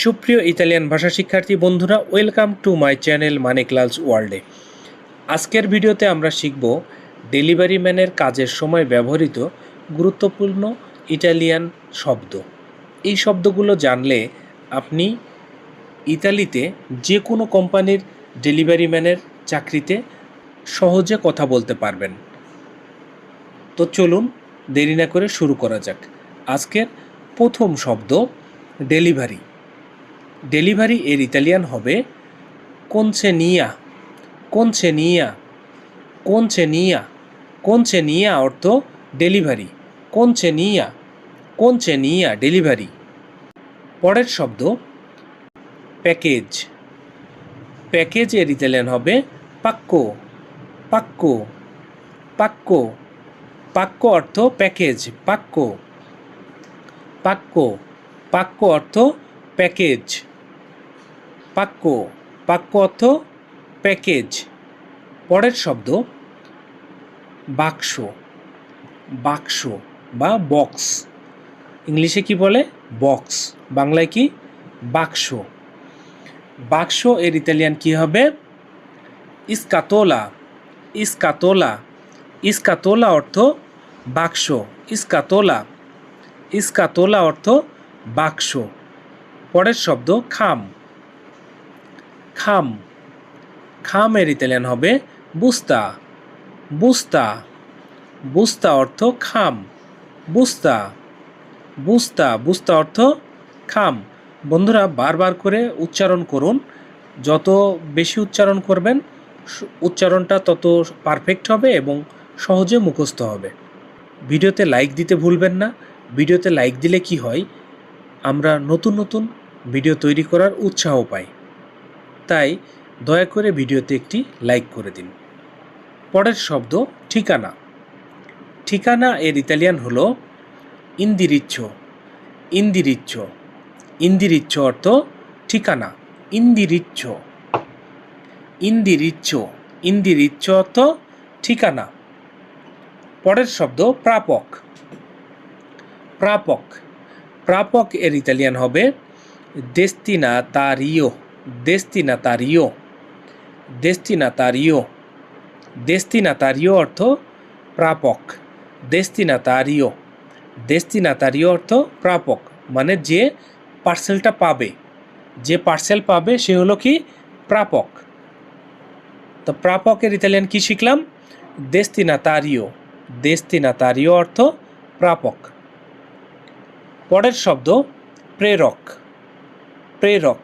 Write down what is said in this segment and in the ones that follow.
সুপ্রিয় ইতালিয়ান ভাষা শিক্ষার্থী বন্ধুরা, ওয়েলকাম টু মাই চ্যানেল মানিকলালস ওয়ার্ল্ডে। আজকের ভিডিওতে আমরা শিখব ডেলিভারি ম্যানের কাজের সময় ব্যবহৃত গুরুত্বপূর্ণ ইটালিয়ান শব্দ। এই শব্দগুলো জানলে আপনি ইতালিতে যে কোনো কোম্পানির ডেলিভারি ম্যানের চাকরিতে সহজে কথা বলতে পারবেন। তো চলুন দেরি না করে শুরু করা যাক। আজকের প্রথম শব্দ ডেলিভারি। ডেলিভারি এর ইতালিয়ান হবে কনসেনিয়া। কনসেনিয়া, কনসেনিয়া, কনসেনিয়া অর্থ ডেলিভারি। কনসেনিয়া, কনসেনিয়া ডেলিভারি। পরের শব্দ প্যাকেজ। প্যাকেজ এর ইতালিয়ান হবে পাক্কো। পাক্কো, পাক্কো, পাক্কো অর্থ প্যাকেজ। পাক্কো, পাক্কো, পাক্কো অর্থ প্যাকেজ। পাক্কো, পাক্কো অর্থ প্যাকেজ। পরের শব্দ বাক্স। বাক্স বা বক্স, ইংলিশে কি বলে বক্স, বাংলায় কি বাক্স। বাক্স এর ইতালিয়ান কি হবে ইস্কাতোলা। ইস্কাতোলা, ইস্কাতোলা অর্থ বাক্স। ইস্কাতোলা, ইস্কাতোলা অর্থ বাক্স। পরের শব্দ খাম। খাম, খাম এর ইতালিয়ান হবে বুস্তা। বুস্তা, বুস্তা অর্থ খাম। বুস্তা, বুস্তা, বুস্তা অর্থ খাম। বন্ধুরা বারবার করে উচ্চারণ করুন। যত বেশি উচ্চারণ করবেন উচ্চারণটা তত পারফেক্ট হবে এবং সহজে মুখস্থ হবে। ভিডিওতে লাইক দিতে ভুলবেন না। ভিডিওতে লাইক দিলে কি হয়, আমরা নতুন নতুন ভিডিও তৈরি করার উৎসাহ পাই। তাই দয়া করে ভিডিওতে একটি লাইক করে দিন। পরের শব্দ ঠিকানা। ঠিকানা এর ইতালিয়ান হলো ইন্দিরিচ্ছো। ইন্দিরিচ্ছো, ইন্দিরিচ্ছো অর্থ ঠিকানা। ইন্দিরিচ্ছো, ইন্দিরিচ্ছো, ইন্দিরিচ্ছো অর্থ ঠিকানা। পরের শব্দ প্রাপক। প্রাপক, প্রাপক এর ইতালিয়ান হবে দেস্তিনাতারিও। দেস্তিনাতারিও, দেস্তিনাতারিও, দেস্তিনাতারিও অর্থ প্রাপক। দেস্তিনাতারিও, দেস্তিনাতারিও অর্থ প্রাপক, মানে যে পার্সেলটা পাবে, যে পার্সেল পাবে সে হলো কি প্রাপক। তো প্রাপকের ইতালিয়ান কি শিখলাম দেস্তিনাতারিও। দেস্তিনাতারিও অর্থ প্রাপক। পরের শব্দ প্রেরক। প্রেরক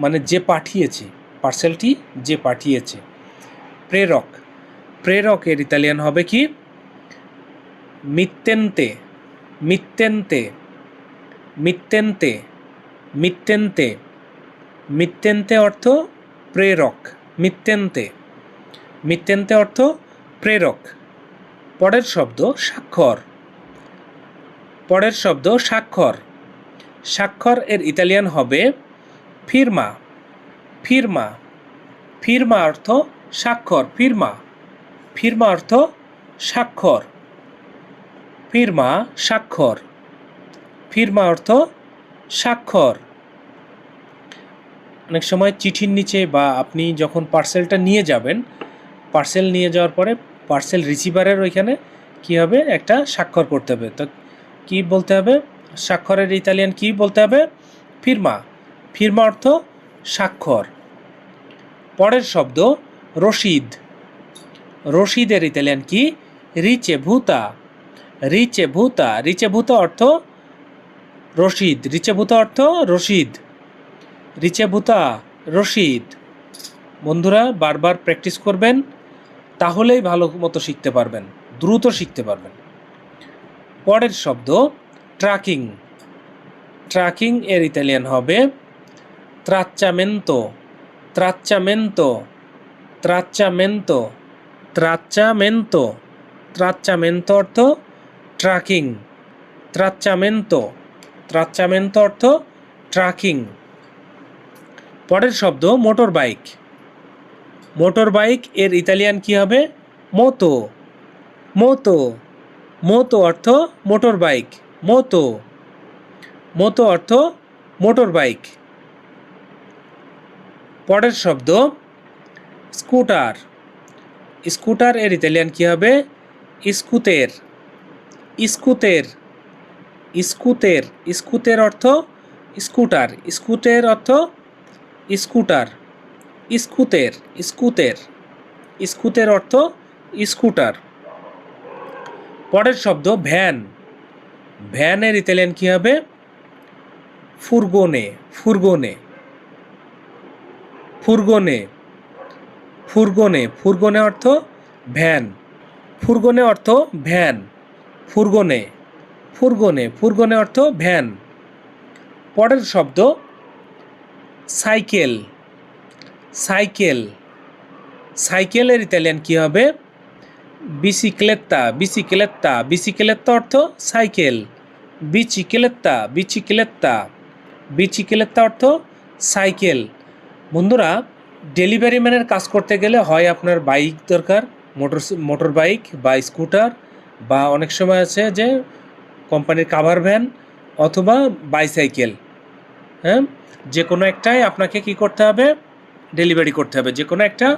মানে যে পাঠিয়েছে, পার্সেলটি যে পাঠিয়েছে। প্রেরক, প্রেরক এর ইতালিয়ান হবে কি মিত্তেন্তে। মিত্তেন্তে, মিত্তেন্তে, মিত্তেন্তে, মিত্তেন্তে অর্থ প্রেরক। মিত্তেন্তে, মিত্তেন্তে অর্থ প্রেরক। পরের শব্দ স্বাক্ষর। পরের শব্দ স্বাক্ষর। স্বাক্ষর এর ইতালিয়ান হবে ফিরমা। ফিরমা, ফিরমা অর্থ স্বাক্ষর। ফিরমা, ফিরমা অর্থ স্বাক্ষর। ফিরমা স্বাক্ষর, ফিরমা অর্থ স্বাক্ষর। অনেক সময় চিঠির নিচে বা আপনি যখন পার্সেলটা নিয়ে যাবেন, পার্সেল নিয়ে যাওয়ার পরে পার্সেল রিসিভারের ওইখানে কী হবে একটা স্বাক্ষর করতে হবে। তো কী বলতে হবে, স্বাক্ষরের ইতালিয়ান কী বলতে হবে ফিরমা। ফিরমা অর্থ স্বাক্ষর। পরের শব্দ রসিদ। রসিদের ইতালিয়ান কি রিচেভুতা। রিচেভুতা, রিচেভুতা অর্থ রসিদ। রিচেভুতা অর্থ রসিদ। রিচেভুতা রসিদ। বন্ধুরা বারবার প্র্যাকটিস করবেন, তাহলেই ভালো মতো শিখতে পারবেন, দ্রুত শিখতে পারবেন। পরের শব্দ ট্র্যাকিং। ট্র্যাকিং এর ইতালিয়ান হবে ত্রাচ্চামেন্তো। ত্রাচ্চামেন্তো, ত্রাচ্চামেন্তো, ত্রাচ্চামেন্তো, ত্রাচ্চামেন্তো অর্থ ট্র্যাকিং। ত্রাচ্চামেন্তো, ত্রাচ্চামেন্তো অর্থ ট্র্যাকিং। পরের শব্দ মোটর বাইক। মোটর বাইক এর ইতালিয়ান কি হবে মোতো। মোতো, মোতো অর্থ মোটর বাইক। মোতো, মোতো অর্থ মোটর বাইক। পরের শব্দ স্কুটার। স্কুটার এর ইতালিয়ান কি হবে? স্কুতের। স্কুতের। স্কুতের। স্কুতের অর্থ স্কুটার। স্কুটের অর্থ স্কুটার। স্কুতের। স্কুতের। স্কুতের অর্থ স্কুটার। পরের শব্দ ভ্যান। ভ্যানের ইতালিয়ান কি হবে? ফুরগোনে। ফুরগোনে। ফুরগোনে। ফুরগোনে। ফুরগোনে অর্থ ভ্যান। ফুরগোনে অর্থ ভ্যান। ফুরগোনে। ফুরগোনে। ফুরগোনে অর্থ ভ্যান। পরের শব্দ সাইকেল। সাইকেল। সাইকেলের ইতালিয়ান কি হবে? বিসিক্লেত্তা। বিসিক্লেত্তা। বিসিক্লেত্তা অর্থ সাইকেল। বিচিক্লেত্তা। বিচিক্লেত্তা। বিচিক্লেত্তা অর্থ সাইকেল। বন্ধুরা, ডেলিভারি ম্যানের কাজ করতে গেলে হয় আপনার বাইক দরকার, মোটর বাইক বা স্কুটার, বা অনেক সময় আছে যে কোম্পানির কাভার ভ্যান অথবা বাইসাইকেল। হ্যাঁ, যে কোনো একটাই আপনাকে কি করতে হবে? ডেলিভারি করতে হবে। যে কোনো একটা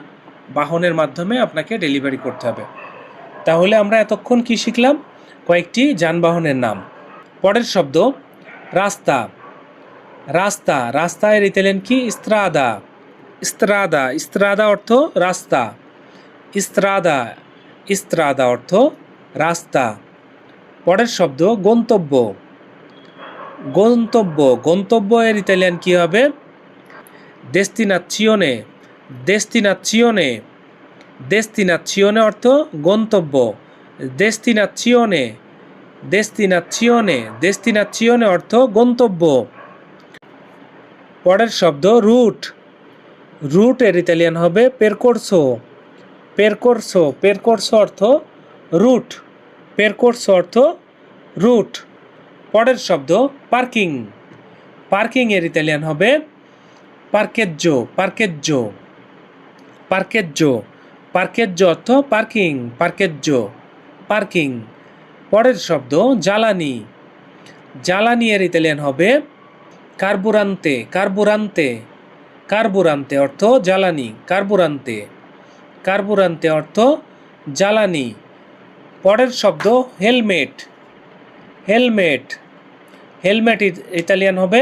বাহনের মাধ্যমে আপনাকে ডেলিভারি করতে হবে। তাহলে আমরা এতক্ষণ কি শিখলাম? কয়েকটি যানবাহনের নাম। পরের শব্দ রাস্তা। রাস্তা। রাস্তা এর ইতালিয়ান কি? স্ত্রাদা। স্ত্রাদা। স্ত্রাদা অর্থ রাস্তা। স্ত্রাদা। স্ত্রাদা অর্থ রাস্তা। পরের শব্দ গন্তব্য। গন্তব্য। গন্তব্য এর ইতালিয়ান কি হবে? ডেস্টিনাচিওনে। ডেস্টিনাচিওনে। ডেস্টিনাচিওনে অর্থ গন্তব্য। ডেস্টিনাচিওনে। ডেস্টিনাচিওনে। ডেস্টিনাচিওনে অর্থ গন্তব্য। পরের শব্দ রুট। রুট এর ইতালিয়ান হবে পেরকোর্সো। পেরকোর্সো। পেরকোর্সো অর্থ রুট। পেরকোর্সো অর্থ রুট। পরের শব্দ পার্কিং। পার্কিং এর ইতালিয়ান হবে পার্কেজ্জো। পার্কেজ্জো। পার্কেজ্জো। পার্কেজ্জো অর্থ পার্কিং। পার্কেজ্জো। পার্কিং। পরের শব্দ জ্বালানি। জ্বালানি এর ইতালিয়ান হবে কার্বুরান্তে। কার্বুরান্তে। কার্বুরান্তে অর্থ জ্বালানি। কার্বুরান্তে। কার্বুরান্তে অর্থ জ্বালানি। পরের শব্দ হেলমেট। হেলমেট। হেলমেট ইতালিয়ান হবে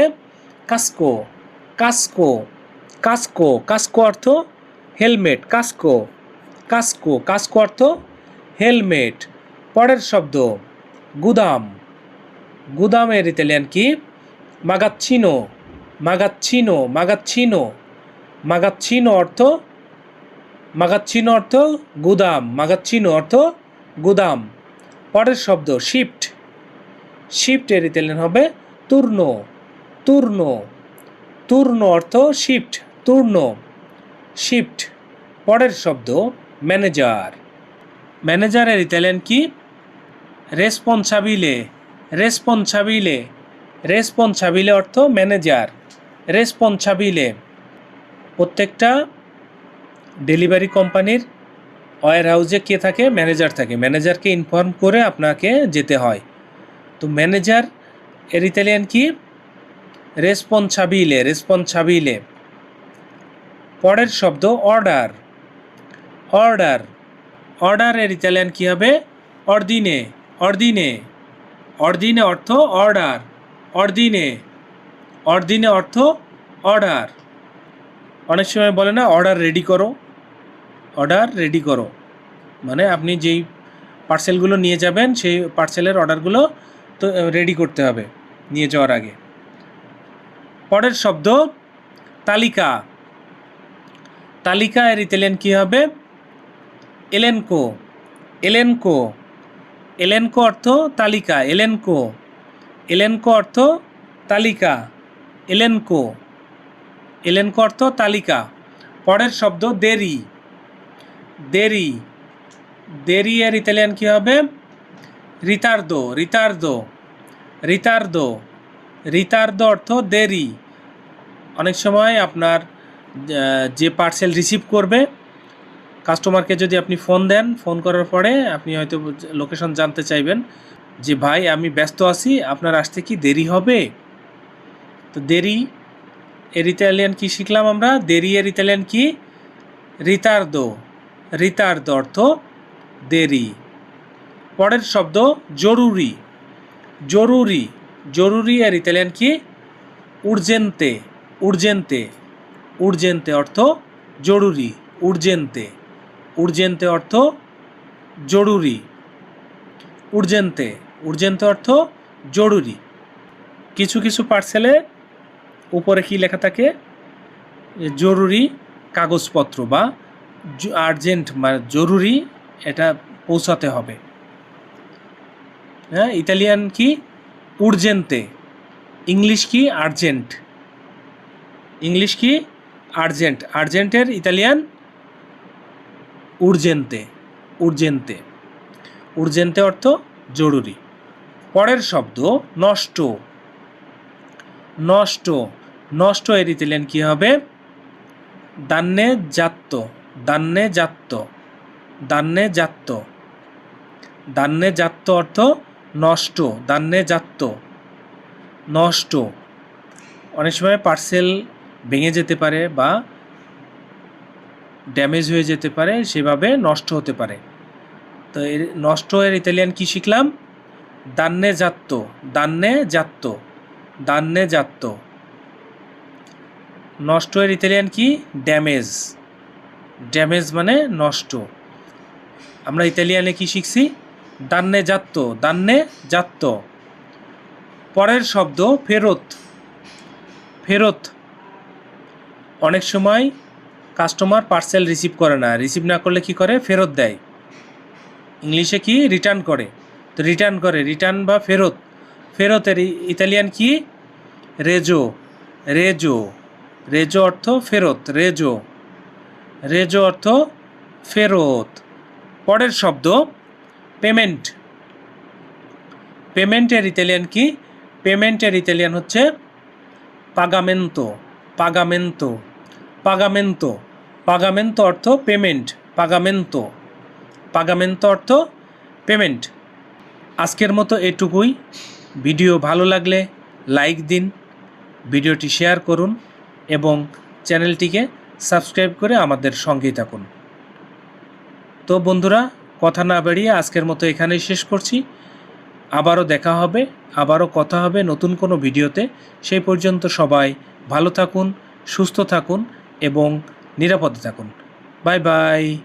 কাস্কো। কাস্কো। কাস্কো। কাস্কো অর্থ হেলমেট। কাস্কো। কাস্কো। কাস্কো অর্থ হেলমেট। পরের শব্দ গুদাম। গুদামের ইতালিয়ান কি? মাগাচ্ছিনো। মাগাচ্ছিনো। মাগাচ্ছিনো। মাগাচ্ছিনো অর্থ মাগাচ্ছিনো অর্থ গুদাম। মাগাচ্ছিনো অর্থ গুদাম। পরের শব্দ শিফট। শিফট এর ইতালিয়ান হবে তুর্ন। তুর্ন। তুর্ন অর্থ শিফট। তুর্ন। শিফট। পরের শব্দ ম্যানেজার। ম্যানেজারের ইতালিয়ান কি? রেসপন্সাবিলে। রেসপন্সাবিলে। রেসপন্সাবিলে অর্থ ম্যানেজার। রেসপন্সাবিলে। প্রত্যেকটা ডেলিভারি কোম্পানির ওয়্যার হাউসে কে থাকে? ম্যানেজার থাকে। ম্যানেজারকে ইনফর্ম করে আপনাকে যেতে হয়। তো ম্যানেজার এর ইতালিয়ান কি? রেসপন্সাবিলে। রেসপন্সাবিলে। পরের শব্দ অর্ডার। অর্ডার। অর্ডার এর ইতালিয়ান কি হবে? অর্দিনে। অর্দিনে। অর্দিনে অর্থ অর্ডার। অর্দিনে। অর্দিনে অর্থ অর্ডার। অনেক সময় বলে না অর্ডার রেডি করো। অর্ডার রেডি করো মানে আপনি যেই পার্সেলগুলো নিয়ে যাবেন সেই পার্সেলের অর্ডারগুলো তো রেডি করতে হবে নিয়ে যাওয়ার আগে। পরের শব্দ তালিকা। তালিকা এর ইতালিয়ান কি হবে? এলেনকো। এলেনকো। এলেনকো অর্থ তালিকা। এলেনকো। এলেনকো অর্থ তালিকা। এলেনকো। এলেনকো অর্থ তালিকা। পরের শব্দ দেরি। দেরি। দেরি এর ইতালিয়ান কি হবে? রিতার্দো। রিতার্দো। রিতার্দো। রিতার্দো অর্থ দেরি। অনেক সময় আপনার যে পার্সেল রিসিভ করবে কাস্টমারকে যদি আপনি ফোন দেন, ফোন করার পরে আপনি হয়তো লোকেশন জানতে চাইবেন যে ভাই আমি ব্যস্ত আছি, আপনার আসতে কি দেরি হবে? তো দেরি এর ইতালিয়ান কি শিখলাম আমরা? দেরি এর ইতালিয়ান কি? রিতার্দো। রিতার্দো অর্থ দেরি। পরের শব্দ জরুরি। জরুরি। জরুরি এর ইতালিয়ান কি? উর্জেন্তে। উর্জেন্তে। উর্জেন্তে অর্থ জরুরি। উর্জেন্তে। উর্জেন্তে অর্থ জরুরি। উর্জেন্তে। উর্জেন্তে অর্থ জরুরি। কিছু কিছু পার্সেলে উপরে কি লেখা থাকে? জরুরি কাগজপত্র বা আর্জেন্ট মানে জরুরি, এটা পৌঁছাতে হবে। হ্যাঁ, ইতালিয়ান কি? উর্জেন্তে। ইংলিশ কি? আর্জেন্ট। ইংলিশ কি? আর্জেন্ট। আর্জেন্টের ইতালিয়ান উর্জেন্তে। উর্জেন্তে। উর্জেন্তে অর্থ জরুরি। পরের শব্দ নষ্ট। নষ্ট। নষ্ট এর ইতালিয়ান কি হবে? দান্নে জাত্তো। দান্নে জাত্তো। দান্নে জাত্তো। দান্নে জাত্তো অর্থ নষ্ট। দান্নে জাত্তো। নষ্ট। অনেক সময় পার্সেল ভেঙে যেতে পারে বা ড্যামেজ হয়ে যেতে পারে, সেভাবে নষ্ট হতে পারে। তো এর নষ্ট এর ইতালিয়ান কি শিখলাম? দান্নে জাত্তো। দান্নে জাত্তো। দান্নে জাত্তো। নষ্ট এর ইতালিয়ান কি? ড্যামেজ। ড্যামেজ মানে নষ্ট। আমরা ইতালিয়ানে কি শিখছি? দান্নে জাত্তো। দান্নে জাত্তো। পরের শব্দ ফেরত। ফেরত। অনেক সময় কাস্টমার পার্সেল রিসিভ করে না, রিসিভ না করলে কি করে? ফেরত দেয়। ইংলিশে কি? রিটার্ন করে। তো রিটার্ন করে, রিটার্ন বা ফেরত। ফেরতের ইতালিয়ান কি? রেজো। রেজো। রেজো অর্থ ফেরত। রেজো। রেজো অর্থ ফেরত। পরের শব্দ পেমেন্ট। পেমেন্টের ইতালিয়ান কি? পেমেন্টের ইতালিয়ান হচ্ছে পাগামেন্তো। পাগামেন্তো। পাগামেন্তো। পাগামেন্তো অর্থ পেমেন্ট। পাগামেন্তো। পাগামেন্তো অর্থ পেমেন্ট। আজকের মতো এটুকুই। ভিডিও ভালো লাগলে লাইক দিন, ভিডিওটি শেয়ার করুন এবং চ্যানেলটিকে সাবস্ক্রাইব করে আমাদের সঙ্গেই থাকুন। তো বন্ধুরা, কথা না বাড়িয়ে আজকের মতো এখানেই শেষ করছি। আবারও দেখা হবে, আবারও কথা হবে নতুন কোনো ভিডিওতে। সেই পর্যন্ত সবাই ভালো থাকুন, সুস্থ থাকুন এবং নিরাপদে থাকুন। Bye bye.